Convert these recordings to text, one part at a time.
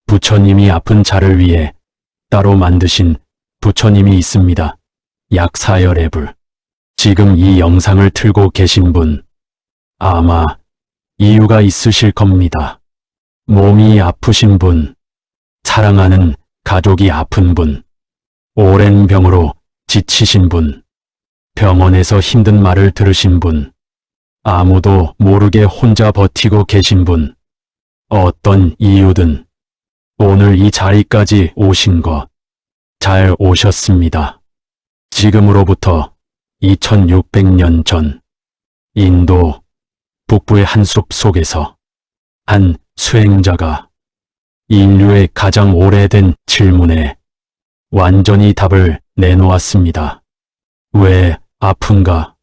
부처님이 아픈 자를 위해 따로 만드신 부처님이 있습니다. 약사열애불. 지금 이 영상을 틀고 계신 분, 아마 이유가 있으실 겁니다. 몸이 아프신 분, 사랑하는 가족이 아픈 분, 오랜 병으로 지치신 분, 병원에서 힘든 말을 들으신 분, 아무도 모르게 혼자 버티고 계신 분, 어떤 이유든 오늘 이 자리까지 오신 거 잘 오셨습니다. 지금으로부터 2600년 전 인도 북부의 한 숲 속에서 한 수행자가 인류의 가장 오래된 질문에 완전히 답을 내놓았습니다. 왜 아픈가?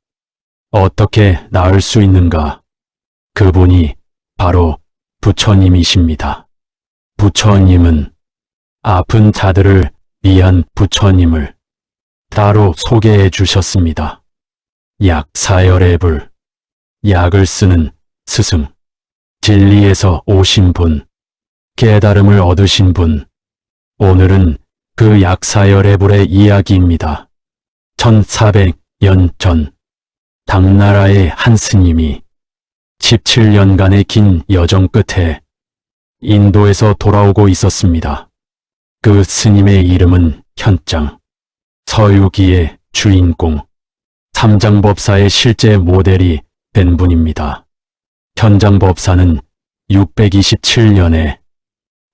어떻게 나을 수 있는가? 그분이 바로 부처님이십니다. 부처님은 아픈 자들을 위한 부처님을 따로 소개해 주셨습니다. 약사열애불, 약을 쓰는 스승, 진리에서 오신 분, 깨달음을 얻으신 분, 오늘은 그 약사열애불의 이야기입니다. 1400년 전 당나라의 한 스님이 17년간의 긴 여정 끝에 인도에서 돌아오고 있었습니다. 그 스님의 이름은 현장, 서유기의 주인공, 삼장법사의 실제 모델이 된 분입니다. 현장법사는 627년에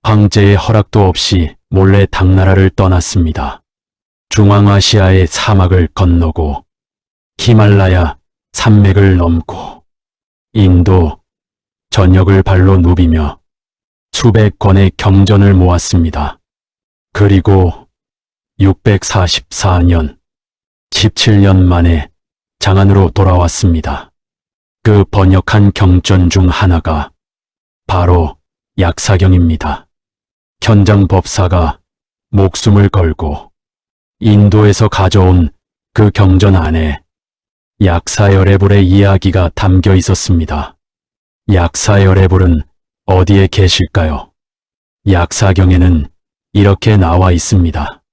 황제의 허락도 없이 몰래 당나라를 떠났습니다. 중앙아시아의 사막을 건너고 히말라야 산맥을 넘고 인도 전역을 발로 누비며 수백 권의 경전을 모았습니다. 그리고 644년, 17년 만에 장안으로 돌아왔습니다. 그 번역한 경전 중 하나가 바로 약사경입니다. 현장법사가 목숨을 걸고 인도에서 가져온 그 경전 안에 약사열애불의 이야기가 담겨 있었습니다. 약사열애불은 어디에 계실까요? 약사경에는 이렇게 나와 있습니다.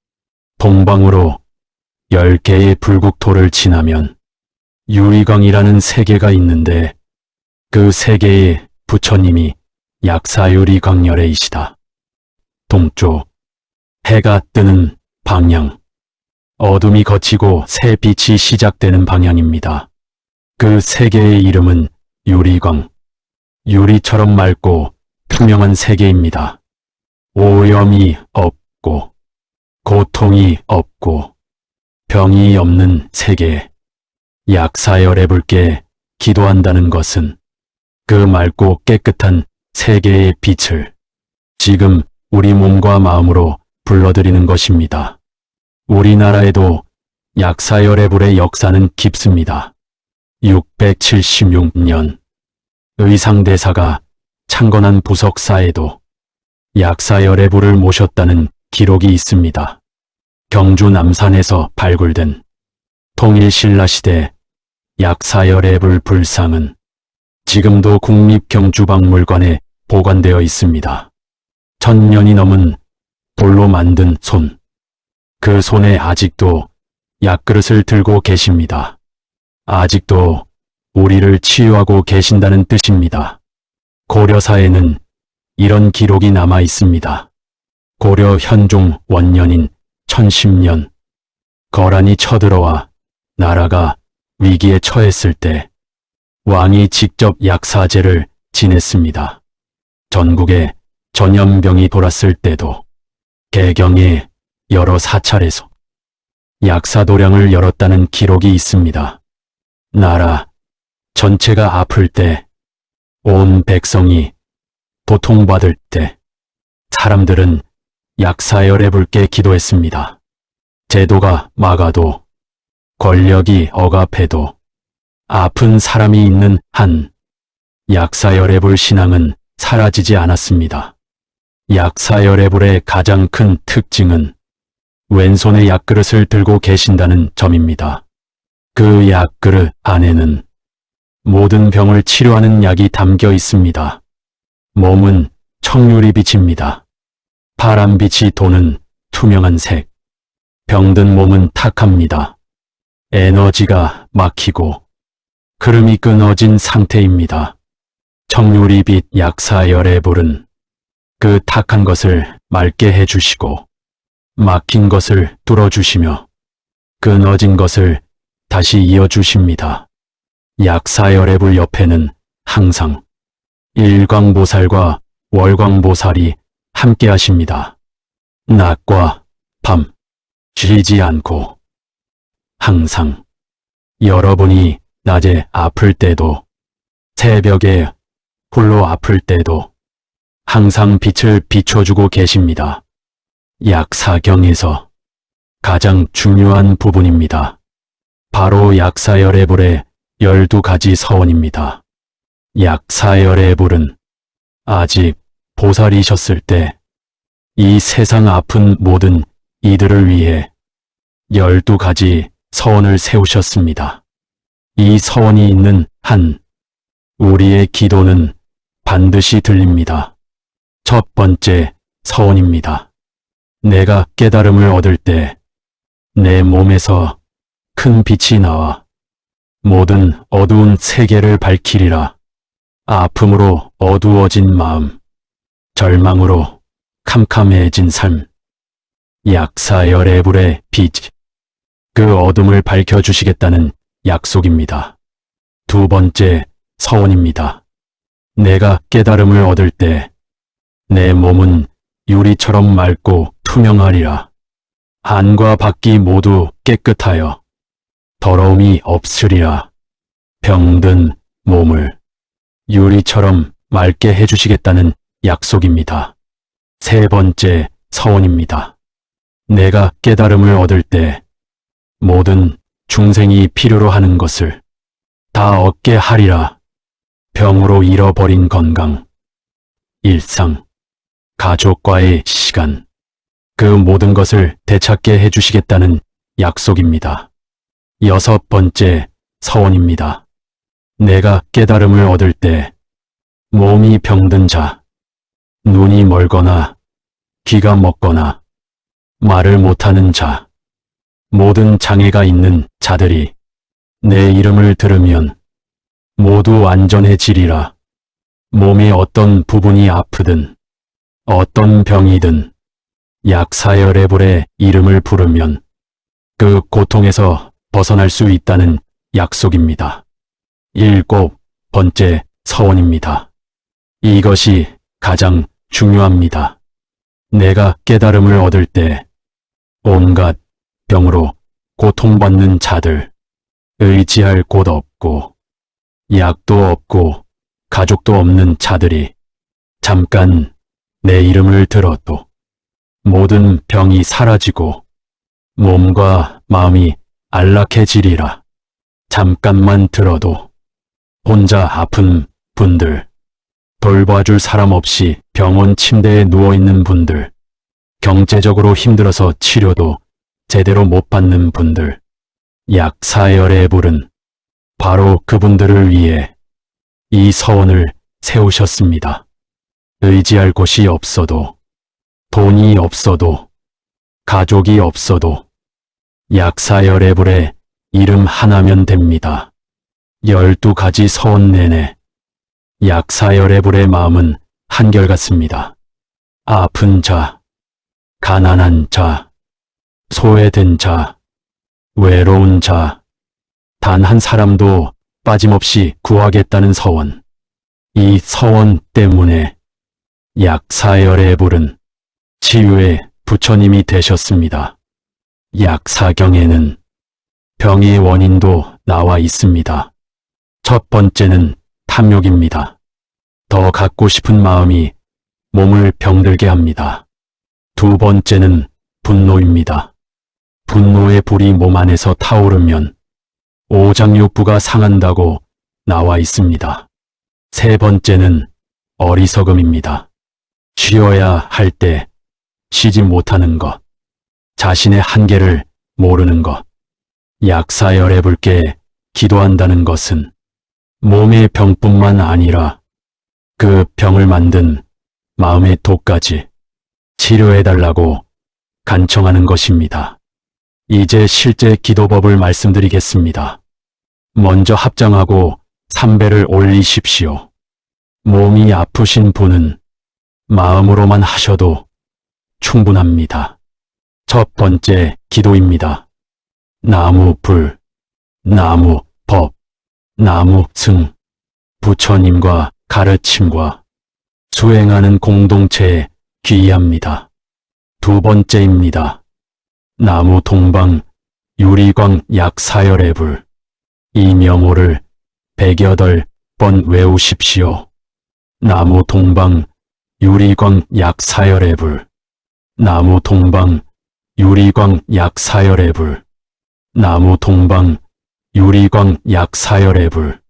동방으로 10개의 불국토를 지나면 유리광이라는 세계가 있는데 그 세계의 부처님이 약사유리광열애이시다. 동쪽, 해가 뜨는 방향, 어둠이 걷히고 새 빛이 시작되는 방향입니다. 그 세계의 이름은 유리광, 유리처럼 맑고 투명한 세계입니다. 오염이 없고 고통이 없고 병이 없는 세계. 약사열애불께 기도한다는 것은 그 맑고 깨끗한 세계의 빛을 지금 우리 몸과 마음으로 불러들이는 것입니다. 우리나라에도 약사열애불의 역사는 깊습니다. 676년 의상대사가 창건한 부석사에도 약사열애불을 모셨다는 기록이 있습니다. 경주 남산에서 발굴된 통일신라시대 약사열애불 불상은 지금도 국립경주박물관에 보관되어 있습니다. 1000년이 넘은 돌로 만든 손, 그 손에 아직도 약그릇을 들고 계십니다. 아직도 우리를 치유하고 계신다는 뜻입니다. 고려사에는 이런 기록이 남아 있습니다. 고려 현종 원년인 1010년, 거란이 쳐들어와 나라가 위기에 처했을 때 왕이 직접 약사제를 지냈습니다. 전국에 전염병이 돌았을 때도 개경의 여러 사찰에서 약사도량을 열었다는 기록이 있습니다. 나라 전체가 아플 때, 온 백성이 고통받을 때 사람들은 약사열애불께 기도했습니다. 제도가 막아도 권력이 억압해도 아픈 사람이 있는 한 약사열애불 신앙은 사라지지 않았습니다. 약사열애불의 가장 큰 특징은 왼손에 약그릇을 들고 계신다는 점입니다. 그 약그릇 안에는 모든 병을 치료하는 약이 담겨 있습니다. 몸은 청유리 빛입니다. 파란빛이 도는 투명한 색. 병든 몸은 탁합니다. 에너지가 막히고 흐름이 끊어진 상태입니다. 청유리빛 약사열의 불은 그 탁한 것을 맑게 해주시고 막힌 것을 뚫어주시며 끊어진 것을 다시 이어주십니다. 약사열의 불 옆에는 항상 일광보살과 월광보살이 함께 하십니다. 낮과 밤 쉬지 않고 항상 여러분이 낮에 아플 때도 새벽에 홀로 아플 때도 항상 빛을 비춰주고 계십니다. 약사경에서 가장 중요한 부분입니다. 바로 약사열의 불의 12가지 서원입니다. 약사열의 불은 아직 보살이셨을 때 이 세상 아픈 모든 이들을 위해 12가지 서원을 세우셨습니다. 이 서원이 있는 한 우리의 기도는 반드시 들립니다. 첫 번째 서원입니다. 내가 깨달음을 얻을 때 내 몸에서 큰 빛이 나와 모든 어두운 세계를 밝히리라. 아픔으로 어두워진 마음, 절망으로 캄캄해진 삶, 약사열의 불의 빛, 그 어둠을 밝혀주시겠다는 약속입니다. 두 번째 서원입니다. 내가 깨달음을 얻을 때 내 몸은 유리처럼 맑고 투명하리라. 안과 밖이 모두 깨끗하여 더러움이 없으리라. 병든 몸을 유리처럼 맑게 해주시겠다는 약속입니다. 세 번째 서원입니다. 내가 깨달음을 얻을 때 모든 중생이 필요로 하는 것을 다 얻게 하리라. 병으로 잃어버린 건강, 일상, 가족과의 시간, 그 모든 것을 되찾게 해주시겠다는 약속입니다. 여섯 번째 서원입니다. 내가 깨달음을 얻을 때 몸이 병든 자, 눈이 멀거나 귀가 먹거나 말을 못하는 자, 모든 장애가 있는 자들이 내 이름을 들으면 모두 안전해지리라. 몸의 어떤 부분이 아프든 어떤 병이든 약사열의 불의 이름을 부르면 그 고통에서 벗어날 수 있다는 약속입니다. 일곱 번째 서원입니다. 이것이 가장 중요합니다. 내가 깨달음을 얻을 때 온갖 병으로 고통받는 자들, 의지할 곳 없고 약도 없고 가족도 없는 자들이 잠깐 내 이름을 들어도 모든 병이 사라지고 몸과 마음이 안락해지리라. 잠깐만 들어도 혼자 아픈 분들, 돌봐줄 사람 없이 병원 침대에 누워있는 분들, 경제적으로 힘들어서 치료도 제대로 못 받는 분들, 약사열의 불은 바로 그분들을 위해 이 서원을 세우셨습니다. 의지할 곳이 없어도, 돈이 없어도, 가족이 없어도 약사열의 불에 이름 하나면 됩니다. 12가지 서원 내내 약사열의 불의 마음은 한결같습니다. 아픈 자, 가난한 자, 소외된 자, 외로운 자, 단 한 사람도 빠짐없이 구하겠다는 서원. 이 서원 때문에 약사열의 불은 치유의 부처님이 되셨습니다. 약사경에는 병의 원인도 나와 있습니다. 첫 번째는 탐욕입니다. 더 갖고 싶은 마음이 몸을 병들게 합니다. 두 번째는 분노입니다. 분노의 불이 몸 안에서 타오르면 오장육부가 상한다고 나와 있습니다. 세 번째는 어리석음입니다. 쉬어야 할 때 쉬지 못하는 것, 자신의 한계를 모르는 것. 약사열의 불께 기도한다는 것은 몸의 병뿐만 아니라 그 병을 만든 마음의 독까지 치료해달라고 간청하는 것입니다. 이제 실제 기도법을 말씀드리겠습니다. 먼저 합장하고 3배를 올리십시오. 몸이 아프신 분은 마음으로만 하셔도 충분합니다. 첫 번째 기도입니다. 나무 불, 나무 법, 나무 승, 부처님과 가르침과 수행하는 공동체에 귀의합니다. 두 번째입니다. 나무 동방, 유리광 약사열의 불, 이 명호를 108번 외우십시오. 나무 동방, 유리광 약사열의 불, 나무 동방, 유리광 약사열의 불, 나무 동방, 유리광 약사열의 불.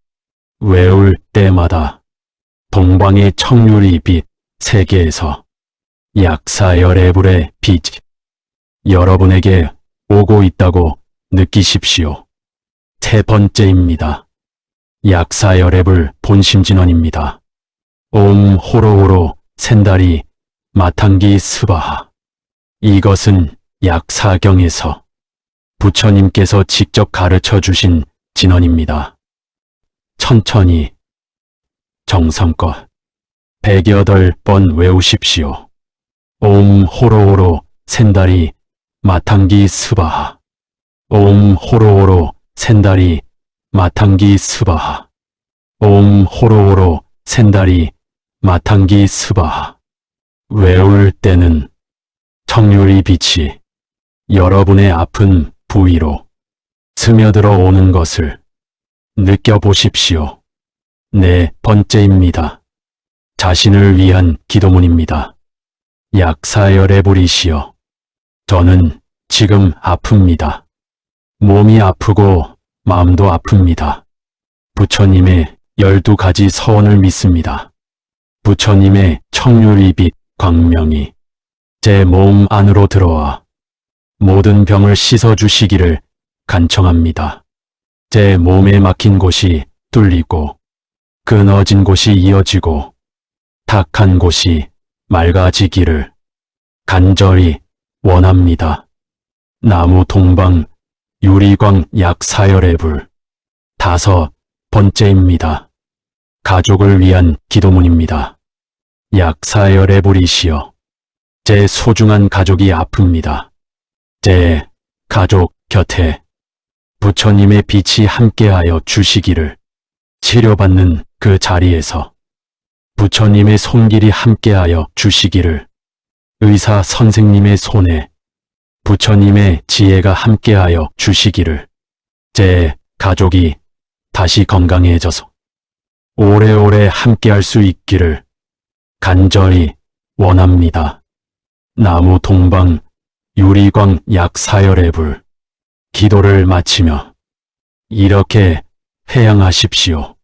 외울 때마다 동방의 청유리 빛 세계에서 약사열의 불의 빛 여러분에게 오고 있다고 느끼십시오. 세 번째입니다. 약사열의 불 본심진원입니다. 옴 호로호로 센다리 마탕기 스바하. 이것은 약사경에서 부처님께서 직접 가르쳐 주신 진언입니다. 천천히 정성껏 108번 외우십시오. 옴 호로호로 센다리 마탕기 스바하. 옴 호로호로 센다리 마탕기 스바하. 옴 호로호로 센다리 마탕기 스바하. 외울 때는 청유리 빛이 여러분의 아픈 부위로 스며들어 오는 것을 느껴보십시오. 네 번째입니다. 자신을 위한 기도문입니다. 약사열의 불이시여, 저는 지금 아픕니다. 몸이 아프고 마음도 아픕니다. 부처님의 12가지 서원을 믿습니다. 부처님의 청유리빛 광명이 제 몸 안으로 들어와 모든 병을 씻어주시기를 간청합니다. 제 몸에 막힌 곳이 뚫리고 끊어진 곳이 이어지고 탁한 곳이 맑아지기를 간절히 원합니다. 나무 동방 유리광 약사열의 불. 5번째입니다. 가족을 위한 기도문입니다. 약사열의 불이시여, 제 소중한 가족이 아픕니다. 제 가족 곁에 부처님의 빛이 함께하여 주시기를, 치료받는 그 자리에서 부처님의 손길이 함께하여 주시기를, 의사 선생님의 손에 부처님의 지혜가 함께하여 주시기를, 제 가족이 다시 건강해져서 오래오래 함께할 수 있기를 간절히 원합니다. 나무 동방 유리광 약사열의 불. 기도를 마치며 이렇게 회양하십시오.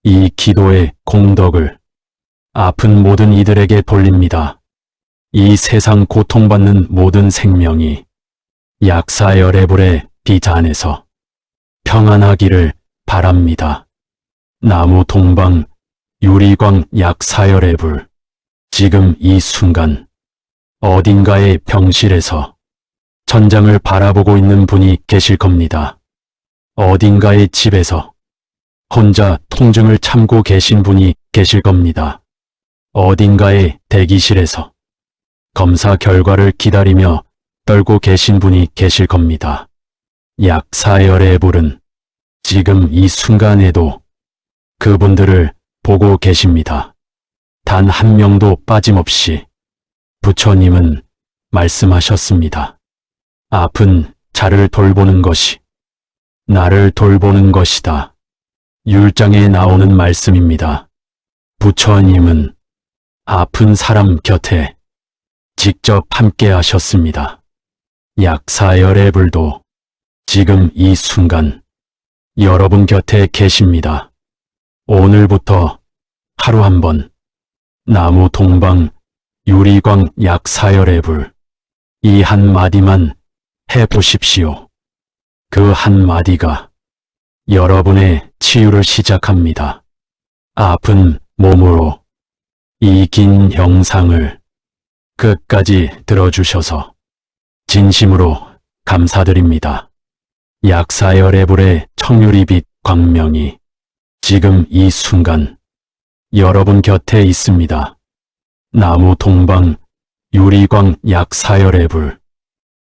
이 기도의 공덕을 아픈 모든 이들에게 돌립니다. 이 세상 고통받는 모든 생명이 약사열의 불의 빛 안에서 평안하기를 바랍니다. 나무 동방 유리광 약사열의 불. 지금 이 순간 어딘가의 병실에서 천장을 바라보고 있는 분이 계실 겁니다. 어딘가의 집에서 혼자 통증을 참고 계신 분이 계실 겁니다. 어딘가의 대기실에서 검사 결과를 기다리며 떨고 계신 분이 계실 겁니다. 약사열의 불은 지금 이 순간에도 그분들을 보고 계십니다. 단 한 명도 빠짐없이 부처님은 말씀하셨습니다. 아픈 자를 돌보는 것이 나를 돌보는 것이다. 율장에 나오는 말씀입니다. 부처님은 아픈 사람 곁에 직접 함께 하셨습니다. 약사열의 불도 지금 이 순간 여러분 곁에 계십니다. 오늘부터 하루 한번 나무 동방 유리광 약사열의 불, 이 한마디만 해보십시오. 그 한마디가 여러분의 치유를 시작합니다. 아픈 몸으로 이 긴 영상을 끝까지 들어주셔서 진심으로 감사드립니다. 약사열의 불의 청유리빛 광명이 지금 이 순간 여러분 곁에 있습니다. 나무 동방 유리광 약사열의 불.